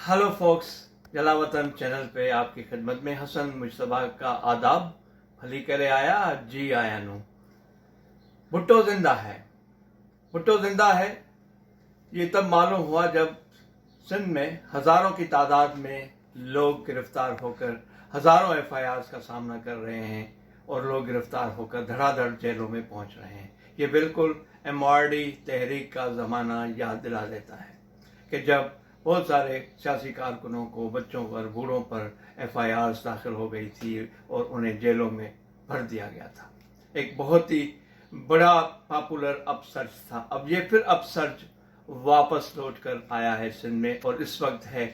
Hello focus, जलावतन channel पे आपकी खिदमत में हसन मुशतबा का आदाब। भली करे आया जी आया नू। भुट्टो जिंदा है। भुट्टो जिंदा है ये तब मालूम हुआ जब सिंध में हजारों की तादाद में लोग गिरफ्तार होकर हजारों एफआईआर का सामना कर रहे हैं और लोग गिरफ्तार होकर धड़ाधड़ जेलों में पहुंच रहे हैं। ये बिल्कुल एमआरडी तहरीक का जमाना याद दिला देता है कि जब बहुत सारे सियासी कारकुनों को, बच्चों पर, बूढ़ों पर एफआईआर दाखिल हो गई थी और उन्हें जेलों में भर दिया गया था। एक बहुत ही बड़ा पॉपुलर अपसर्च था। अब ये फिर अपसर्च वापस लौट कर आया है सिंध में और इस वक्त है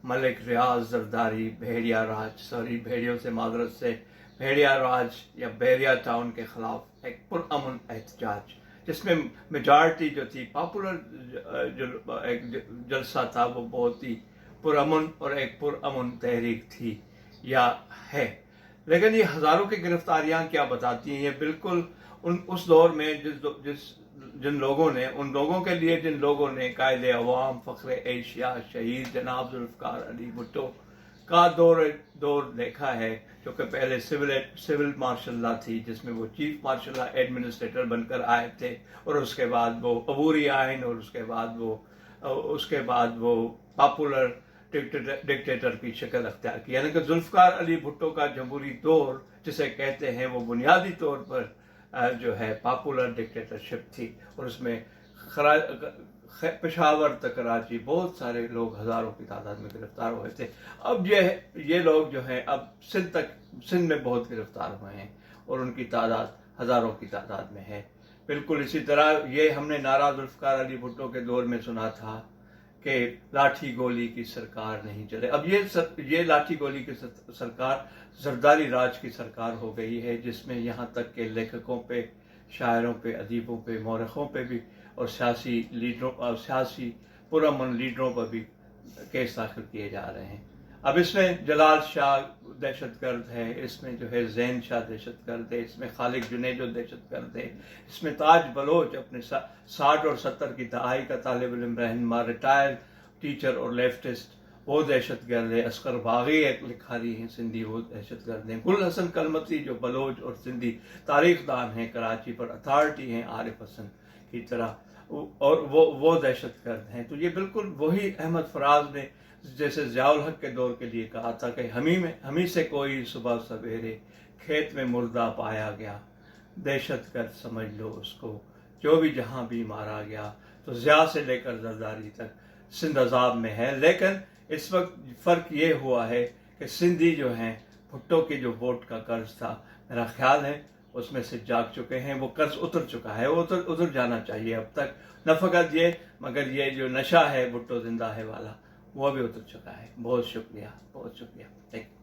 मलिक रियाज जरदारी भेड़ियों से माजरत से भेड़िया राज या बैरिया टाउन के खिलाफ एक पुरअमन एहतजाज, जिसमें मेजॉरिटी जो थी पॉपुलर जो एक जलसा था वो बहुत ही पुरअमन और एक पुरअमन तहरीक थी या है। लेकिन ये हजारों की गिरफ्तारियां क्या बताती हैं? ये बिल्कुल उस दौर में जिन लोगों ने कायदे अवाम, फख्र एशिया, शहीद जनाब जुल्फ़िकार अली भुट्टो का दौर देखा है, जो कि पहले सिविल मार्शल लॉ थी जिसमें वो चीफ मार्शल लॉ एडमिनिस्ट्रेटर बनकर आए थे और उसके बाद वो अबूरी आइन और उसके बाद वो पॉपुलर डिक्टेटर की शक्ल अख्तियार की। यानी कि जुल्फ़िकार अली भुट्टो का जमहूरी दौर जिसे कहते हैं वो बुनियादी तौर पर जो है पॉपुलर डिक्टेटरशिप थी और उसमें पेशावर तक कराची बहुत सारे लोग हजारों की तादाद में गिरफ्तार हुए थे। अब ये लोग जो हैं अब सिंध में बहुत गिरफ्तार हुए हैं और उनकी तादाद हजारों की तादाद में है। बिल्कुल इसी तरह ये हमने नारा जुल्फ़िकार अली भुट्टो के दौर में सुना था कि लाठी गोली की सरकार नहीं चले। अब ये लाठी गोली की सरकार जरदारी राज की सरकार हो गई है, जिसमें यहाँ तक के लेखकों पे, शायरों पे, अदीबों पे, मौरखों पे भी और सियासी पुरअमन लीडरों पर भी केस दाखिल किए जा रहे हैं। अब इसमें जलाल शाह दहशतगर्द है, इसमें जो है जैन शाह दहशतगर्द है, इसमें खालिद जुनैद दहशतगर्द है, इसमें ताज बलोच अपने 60 और 70 की दहाई का तालिब इल्म रहनुमा, रिटायर्ड टीचर और लेफ्टिस्ट, वो दहशतगर्द है। असगर बागी एक लिखारी हैं सिंधी, वो दहशतगर्द हैं। गुल हसन कलमती जो बलोच और सिंधी तारीखदान हैं, कराची पर अथॉरिटी हैं आरिफ हसन की तरह, और वो दहशतगर्द हैं। तो ये बिल्कुल वही अहमद फराज ने जैसे ज़ियाउल हक के दौर के लिए कहा था कि हमी से कोई सुबह सवेरे खेत में मुर्दा पाया गया, दहशतगर्द समझ लो उसको, जो भी जहां भी मारा गया। तो ज़िया से लेकर जरदारी तक सिंध अजाब में है। लेकिन इस वक्त फ़र्क ये हुआ है कि सिंधी जो हैं, भुट्टो के जो वोट का कर्ज था, मेरा ख्याल है उसमें से जाग चुके हैं। वो कर्ज उतर चुका है, वो उतर जाना चाहिए अब तक। न फ़कत ये, मगर ये जो नशा है भुट्टो जिंदा है वाला, वो भी उतर चुका है। बहुत शुक्रिया, बहुत शुक्रिया। Thank you.